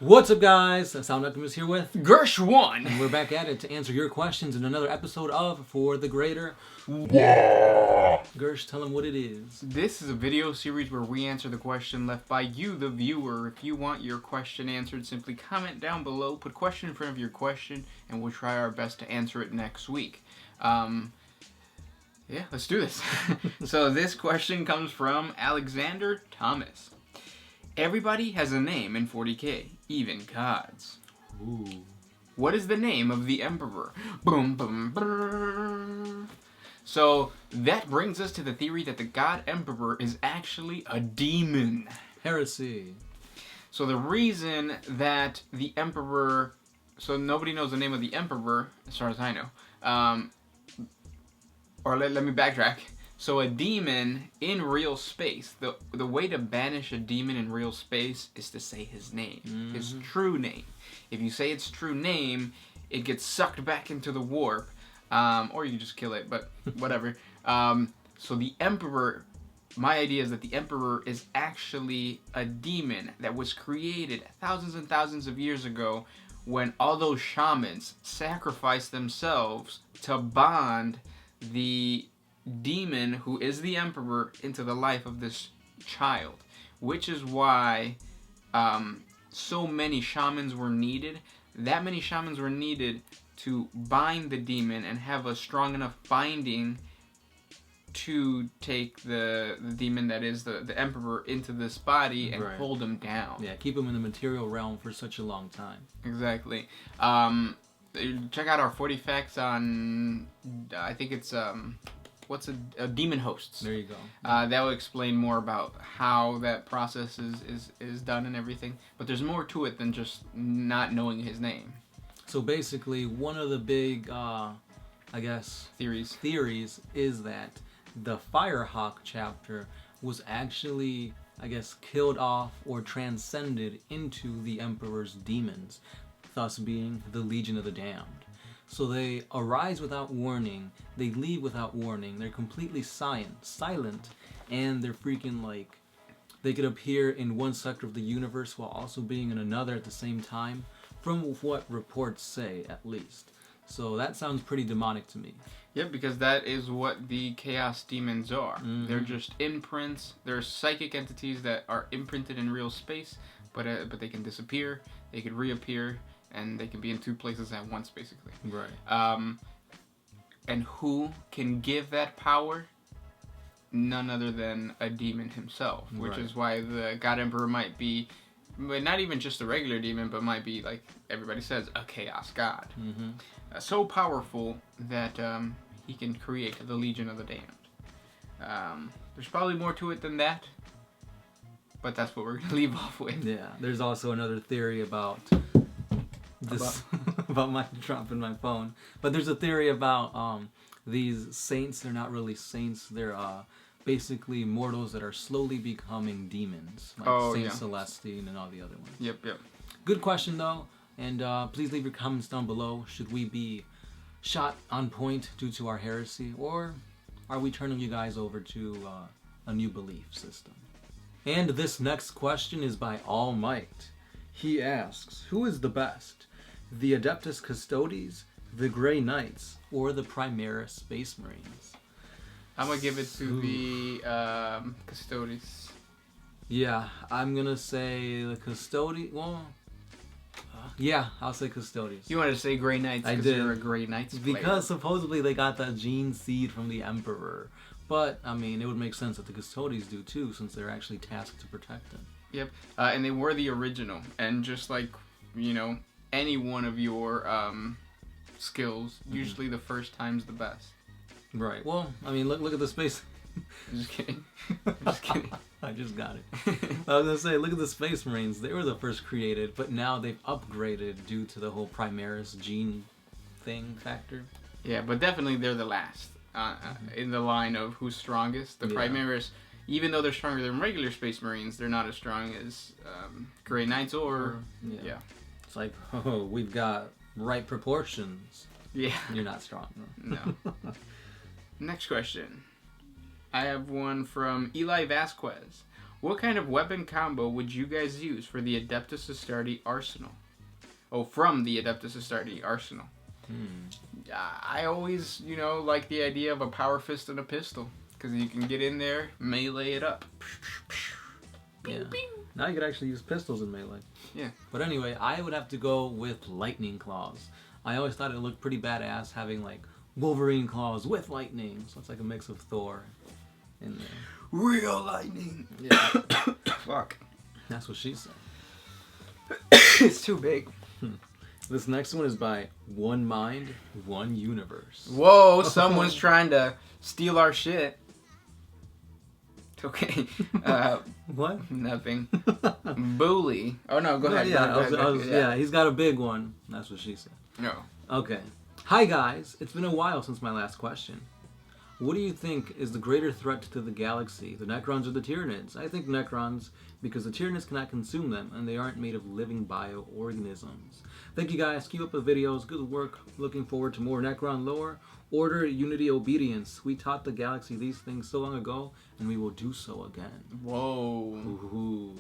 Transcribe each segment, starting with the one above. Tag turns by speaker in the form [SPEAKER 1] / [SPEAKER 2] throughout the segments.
[SPEAKER 1] What's up, guys? Sound Optimus here with
[SPEAKER 2] Gersh1,
[SPEAKER 1] and we're back at it to answer your questions in another episode of For the Greater
[SPEAKER 3] WAAAGH!
[SPEAKER 1] Gersh, tell them what it is.
[SPEAKER 2] This is a video series where we answer the question left by you, the viewer. If you want your question answered, simply comment down below, put question in front of your question, and we'll try our best to answer it next week. Yeah, let's do this. So this question comes from Alexander Thomas. Everybody has a name in 40K, even gods.
[SPEAKER 1] Ooh.
[SPEAKER 2] What is the name of the Emperor? Boom, boom, brrr. So that brings us to the theory that the God Emperor is actually a demon.
[SPEAKER 1] Heresy.
[SPEAKER 2] So the reason that the Emperor... So nobody knows the name of the Emperor, as far as I know. Or let me backtrack. So a demon in real space, the way to banish a demon in real space is to say his name, his true name. If you say its true name, it gets sucked back into the warp, or you can just kill it, but whatever. So the Emperor, my idea is that the Emperor is actually a demon that was created thousands and thousands of years ago when all those shamans sacrificed themselves to bond the demon who is the Emperor into the life of this child, which is why so many shamans were needed. That many shamans were needed to bind the demon and have a strong enough binding to take the demon that is the Emperor into this body and hold him down.
[SPEAKER 1] Yeah, keep him in the material realm for such a long time.
[SPEAKER 2] Exactly. Check out our 40 facts on, I think it's what's a demon hosts.
[SPEAKER 1] There you go.
[SPEAKER 2] That will explain more about how that process is done and everything. But there's more to it than just not knowing his name.
[SPEAKER 1] So basically, one of the big, I guess, theories is that the Firehawk chapter was actually, I guess, killed off or transcended into the Emperor's demons, thus being the Legion of the Damned. So they arise without warning, they leave without warning, they're completely silent, and they're freaking like, they could appear in one sector of the universe while also being in another at the same time, from what reports say, at least. So that sounds pretty demonic to me.
[SPEAKER 2] Yeah, because that is what the Chaos Demons are. They're just imprints, they're psychic entities that are imprinted in real space, but they can disappear, they can reappear, and they can be in two places at once, basically.
[SPEAKER 1] Right.
[SPEAKER 2] And who can give that power? None other than a demon himself, which is why the God Emperor might be, not even just a regular demon, but might be, like everybody says, a chaos god. So powerful that he can create the Legion of the Damned. There's probably more to it than that, but that's what we're going to leave off with.
[SPEAKER 1] Yeah, there's also another theory about this about my dropping my phone, but there's a theory about these saints. They're not really saints, they're basically mortals that are slowly becoming demons, like Saint Celestine and all the other ones.
[SPEAKER 2] Yep.
[SPEAKER 1] Good question though, and please leave your comments down below. Should we be shot on point due to our heresy, or are we turning you guys over to a new belief system? And this next question is by All Might. He asks, who is the best? The Adeptus Custodes, the Grey Knights, or the Primaris Space Marines?
[SPEAKER 2] I'm going to give it to the Custodes.
[SPEAKER 1] Yeah, I'm going to say the Custodes. Well, yeah, I'll say Custodes.
[SPEAKER 2] You wanted to say Grey Knights because you're a Grey Knights player.
[SPEAKER 1] Because supposedly they got that gene seed from the Emperor. But, I mean, it would make sense that the Custodes do too, since they're actually tasked to protect them.
[SPEAKER 2] Yep, and they were the original, and just like, you know, any one of your skills, usually the first time's the best.
[SPEAKER 1] Right. Well, I mean, look at the space.
[SPEAKER 2] Just kidding. Just kidding.
[SPEAKER 1] I just got it. I was gonna say, look at the Space Marines. They were the first created, but now they've upgraded due to the whole Primaris gene thing factor.
[SPEAKER 2] Yeah, but definitely they're the last in the line of who's strongest. The Primaris. Even though they're stronger than regular Space Marines, they're not as strong as Grey Knights or... Yeah.
[SPEAKER 1] It's like, oh, we've got right proportions.
[SPEAKER 2] Yeah.
[SPEAKER 1] You're not strong.
[SPEAKER 2] No. Next question. I have one from Eli Vasquez. What kind of weapon combo would you guys use for the Adeptus Astartes arsenal? Oh, from the Adeptus Astartes arsenal. I always, like the idea of a power fist and a pistol. Because you can get in there, melee it up.
[SPEAKER 1] Yeah. Now you could actually use pistols in melee.
[SPEAKER 2] Yeah.
[SPEAKER 1] But anyway, I would have to go with lightning claws. I always thought it looked pretty badass having like Wolverine claws with lightning. So it's like a mix of Thor in there.
[SPEAKER 2] Real lightning.
[SPEAKER 1] Yeah.
[SPEAKER 2] Fuck.
[SPEAKER 1] That's what she said.
[SPEAKER 2] It's too big.
[SPEAKER 1] This next one is by One Mind, One Universe.
[SPEAKER 2] Whoa, someone's trying to steal our shit. Okay.
[SPEAKER 1] What?
[SPEAKER 2] Nothing. Bully. Oh no, go ahead.
[SPEAKER 1] Yeah, he's got a big one. That's what she said.
[SPEAKER 2] No.
[SPEAKER 1] Okay. Hi guys, it's been a while since my last question. What do you think is the greater threat to the galaxy, the Necrons or the Tyranids? I think Necrons, because the Tyranids cannot consume them, and they aren't made of living bioorganisms. Thank you guys, keep up the videos, good work, looking forward to more Necron lore. Order, unity, obedience. We taught the galaxy these things so long ago, and we will do so again.
[SPEAKER 2] Whoa.
[SPEAKER 1] Ooh.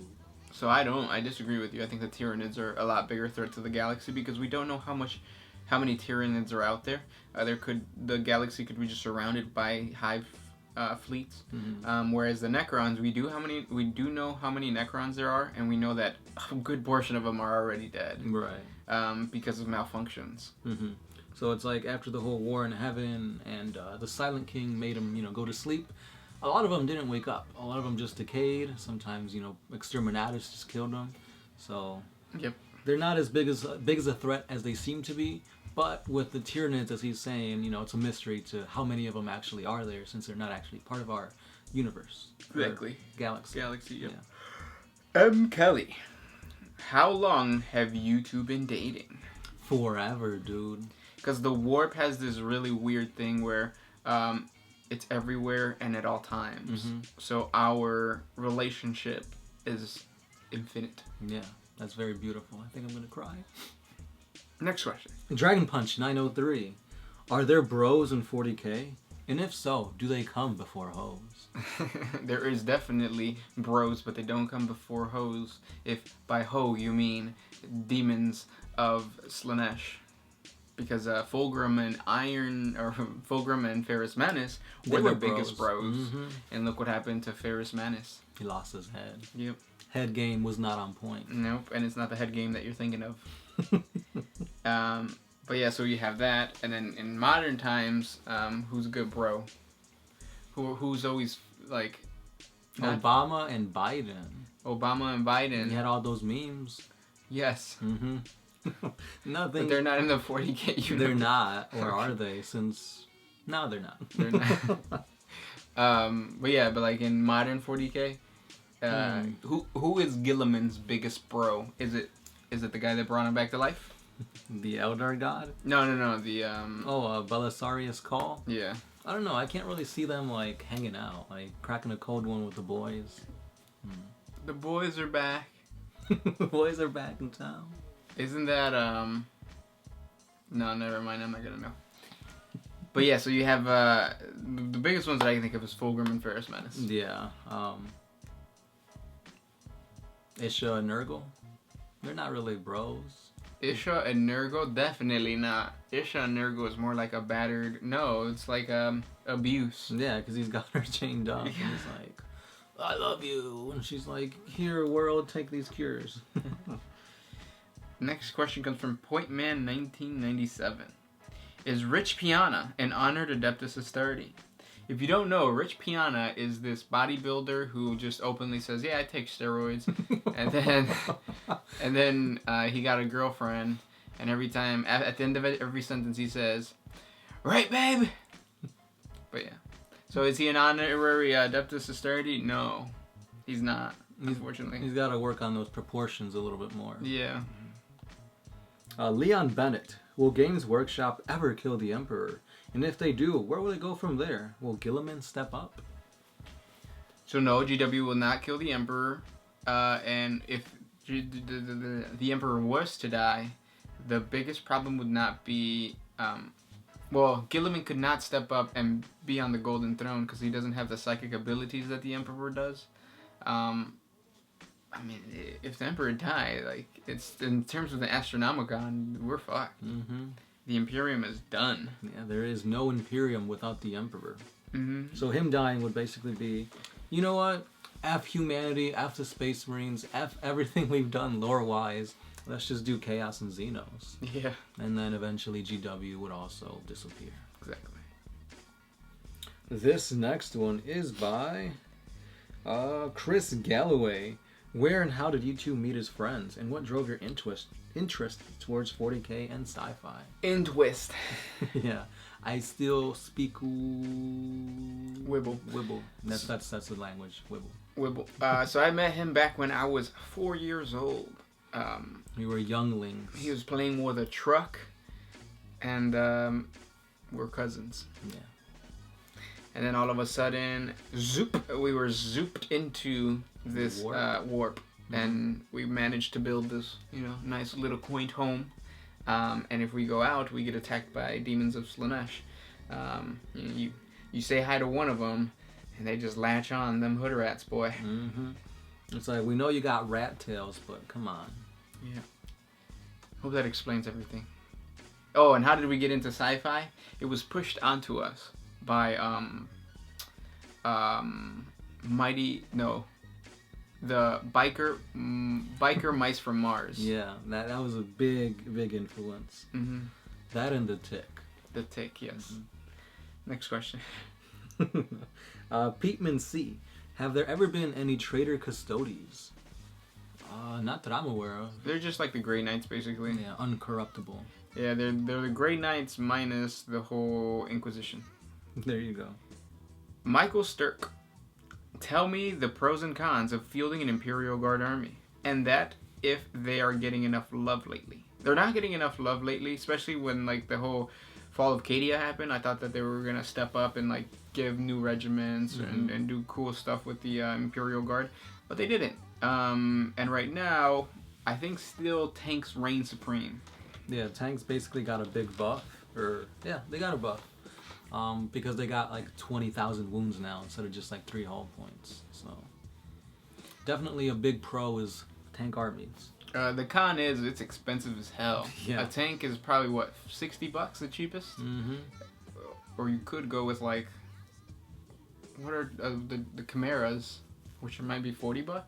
[SPEAKER 2] So I disagree with you. I think the Tyranids are a lot bigger threat to the galaxy because we don't know how many Tyranids are out there. The galaxy could be just surrounded by hive fleets.
[SPEAKER 1] Mm-hmm.
[SPEAKER 2] Whereas the Necrons, we do know how many Necrons there are, and we know that a good portion of them are already dead.
[SPEAKER 1] Right.
[SPEAKER 2] Because of malfunctions.
[SPEAKER 1] Mm-hmm. So it's like after the whole war in heaven and the Silent King made them, go to sleep. A lot of them didn't wake up. A lot of them just decayed. Sometimes, exterminatus just killed them. So
[SPEAKER 2] Yep.
[SPEAKER 1] they're not as big as a threat as they seem to be. But with the Tyranids, as he's saying, it's a mystery to how many of them actually are there, since they're not actually part of our universe.
[SPEAKER 2] Exactly.
[SPEAKER 1] Galaxy.
[SPEAKER 2] Yep.
[SPEAKER 1] Yeah.
[SPEAKER 2] Kelly, how long have you two been dating?
[SPEAKER 1] Forever, dude.
[SPEAKER 2] Because the warp has this really weird thing where it's everywhere and at all times.
[SPEAKER 1] Mm-hmm.
[SPEAKER 2] So our relationship is infinite.
[SPEAKER 1] Yeah, that's very beautiful. I think I'm going to cry.
[SPEAKER 2] Next question.
[SPEAKER 1] Dragon Punch 903. Are there bros in 40K? And if so, do they come before hoes?
[SPEAKER 2] There is definitely bros, but they don't come before hoes. If by hoe you mean demons of Slanesh. Because Fulgrim and Ferrus Manus were the biggest bros.
[SPEAKER 1] Mm-hmm.
[SPEAKER 2] And look what happened to Ferrus Manus.
[SPEAKER 1] He lost his head.
[SPEAKER 2] Yep.
[SPEAKER 1] Head game was not on point.
[SPEAKER 2] Nope, and it's not the head game that you're thinking of. But yeah, so you have that. And then in modern times, who's a good bro? Who's always like...
[SPEAKER 1] Obama and Biden.
[SPEAKER 2] Obama and Biden.
[SPEAKER 1] He had all those memes.
[SPEAKER 2] Yes.
[SPEAKER 1] Mm-hmm. Nothing.
[SPEAKER 2] But they're not in the 40K universe.
[SPEAKER 1] They're not, or are they? Since no, they're not.
[SPEAKER 2] They're not. But yeah, but like in modern 40K, who is Gilliman's biggest bro? Is it the guy that brought him back to life?
[SPEAKER 1] The Elder God?
[SPEAKER 2] No. The
[SPEAKER 1] Belisarius Call?
[SPEAKER 2] Yeah.
[SPEAKER 1] I don't know. I can't really see them like hanging out, like cracking a cold one with the boys.
[SPEAKER 2] The boys are back.
[SPEAKER 1] The boys are back in town.
[SPEAKER 2] Isn't that No, never mind. I'm not gonna know. But yeah, so you have the biggest ones that I can think of is Fulgrim and Ferrus Manus.
[SPEAKER 1] Yeah. Isha and Nurgle. They're not really bros.
[SPEAKER 2] Isha and Nurgle, definitely not. Isha and Nurgle is more like a battered. No, it's like abuse.
[SPEAKER 1] Yeah, because he's got her chained up.
[SPEAKER 2] Yeah.
[SPEAKER 1] And he's like, "I love you," and she's like, "Here, world, take these cures."
[SPEAKER 2] Next question comes from Pointman1997. Is Rich Piana an honored Adeptus Astartes? If you don't know, Rich Piana is this bodybuilder who just openly says, "Yeah, I take steroids," and then he got a girlfriend, and every time at the end of it, every sentence he says, "Right, babe." But yeah, so is he an honorary Adeptus Astartes? No, he's not. Unfortunately,
[SPEAKER 1] He's got to work on those proportions a little bit more.
[SPEAKER 2] Yeah.
[SPEAKER 1] Leon Bennett. Will Games Workshop ever kill the Emperor? And if they do, where will they go from there? Will Gilliman step up?
[SPEAKER 2] So no, GW will not kill the Emperor. And if the Emperor was to die, the biggest problem would not be... Gilliman could not step up and be on the Golden Throne because he doesn't have the psychic abilities that the Emperor does. I mean, if the Emperor died, like, it's in terms of the Astronomicon, we're fucked.
[SPEAKER 1] Mm-hmm.
[SPEAKER 2] The Imperium is done.
[SPEAKER 1] Yeah, there is no Imperium without the Emperor.
[SPEAKER 2] Mm-hmm.
[SPEAKER 1] So him dying would basically be, you know what? F humanity, F the Space Marines, F everything we've done lore-wise. Let's just do Chaos and Xenos.
[SPEAKER 2] Yeah.
[SPEAKER 1] And then eventually GW would also disappear.
[SPEAKER 2] Exactly.
[SPEAKER 1] This next one is by Chris Galloway. Where and how did you two meet as friends, and what drove your interest towards 40K and sci-fi?
[SPEAKER 2] In twist.
[SPEAKER 1] Yeah, I still speak
[SPEAKER 2] Wibble.
[SPEAKER 1] That's the language.
[SPEAKER 2] Wibble. So I met him back when I was 4 years old.
[SPEAKER 1] We were younglings.
[SPEAKER 2] He was playing with a truck, and we're cousins.
[SPEAKER 1] Yeah.
[SPEAKER 2] And then all of a sudden, we were zooped into this warp. And we managed to build this, nice little quaint home. And if we go out, we get attacked by demons of Slaanesh. You say hi to one of them, and they just latch on, them hood rats, boy.
[SPEAKER 1] Mm-hmm. It's like, we know you got rat tails, but come on.
[SPEAKER 2] Yeah. Hope that explains everything. Oh, and how did we get into sci-fi? It was pushed onto us by the biker mice from Mars.
[SPEAKER 1] Yeah, that was a big influence.
[SPEAKER 2] Mm-hmm.
[SPEAKER 1] That and the Tick.
[SPEAKER 2] The Tick, yes. Mm-hmm. Next question.
[SPEAKER 1] Peatman C. Have there ever been any traitor custodies? Not that I'm aware of.
[SPEAKER 2] They're just like the Grey Knights, basically.
[SPEAKER 1] Yeah, uncorruptible.
[SPEAKER 2] Yeah, they're the Grey Knights minus the whole Inquisition.
[SPEAKER 1] There you go.
[SPEAKER 2] Michael Sturck. Tell me the pros and cons of fielding an Imperial Guard army, and that if they are getting enough love lately. They're not getting enough love lately, especially when like the whole fall of Cadia happened. I thought that they were gonna step up and like give new regiments and do cool stuff with the Imperial Guard, but they didn't. And right now, I think still tanks reign supreme.
[SPEAKER 1] Yeah, tanks basically got a big buff, they got a buff. Because they got like 20,000 wounds now instead of just like 3 hull points. So definitely a big pro is tank armies.
[SPEAKER 2] The con is it's expensive as hell.
[SPEAKER 1] Yeah.
[SPEAKER 2] A tank is probably what, $60 the cheapest?
[SPEAKER 1] Mm-hmm.
[SPEAKER 2] Or you could go with like, what are the Chimeras, which might be $40?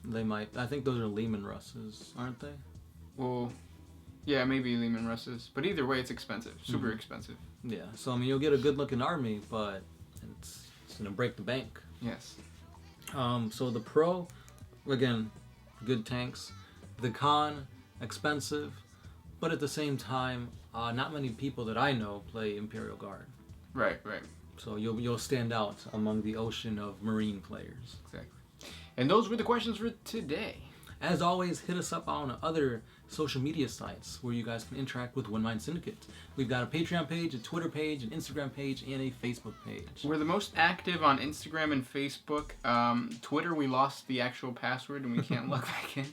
[SPEAKER 1] They might. I think those are Lehman Russes, aren't they?
[SPEAKER 2] Well, yeah, maybe Lehman Russes. But either way, it's expensive. Super expensive.
[SPEAKER 1] Yeah. So, I mean, you'll get a good-looking army, but it's going to break the bank.
[SPEAKER 2] Yes.
[SPEAKER 1] So the pro, again, good tanks. The con, expensive. But at the same time, not many people that I know play Imperial Guard.
[SPEAKER 2] Right.
[SPEAKER 1] So you'll stand out among the ocean of Marine players.
[SPEAKER 2] Exactly. And those were the questions for today.
[SPEAKER 1] As always, hit us up on other social media sites where you guys can interact with One Mind Syndicate. We've got a Patreon page, a Twitter page, an Instagram page, and a Facebook page.
[SPEAKER 2] We're the most active on Instagram and Facebook. Twitter, we lost the actual password and we can't log back in.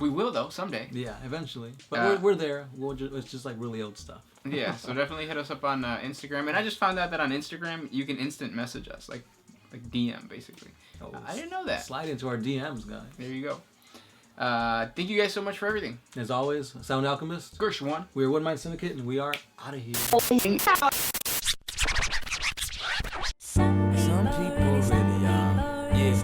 [SPEAKER 2] We will, though, someday.
[SPEAKER 1] Yeah, eventually. But we're there. It's just like really old stuff.
[SPEAKER 2] Yeah, so definitely hit us up on Instagram. And I just found out that on Instagram, you can instant message us, like DM, basically.
[SPEAKER 1] Oh,
[SPEAKER 2] I didn't know that.
[SPEAKER 1] Slide into our DMs, guys.
[SPEAKER 2] There you go. Thank you guys so much for everything.
[SPEAKER 1] As always, Sound Alchemist.
[SPEAKER 2] Gershwan.
[SPEAKER 1] We're One Mind Syndicate, and we are out of here.
[SPEAKER 4] Some people really are. Yeah.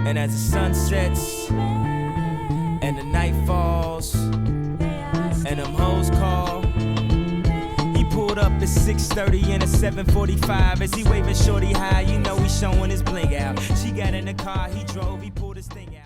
[SPEAKER 4] And as the sun sets and the night falls and them hoes call, he pulled up at 6:30 and a 7:45 as he waving shorty high. You know he showing his bling out. She got in the car, he drove, he pulled his thing out.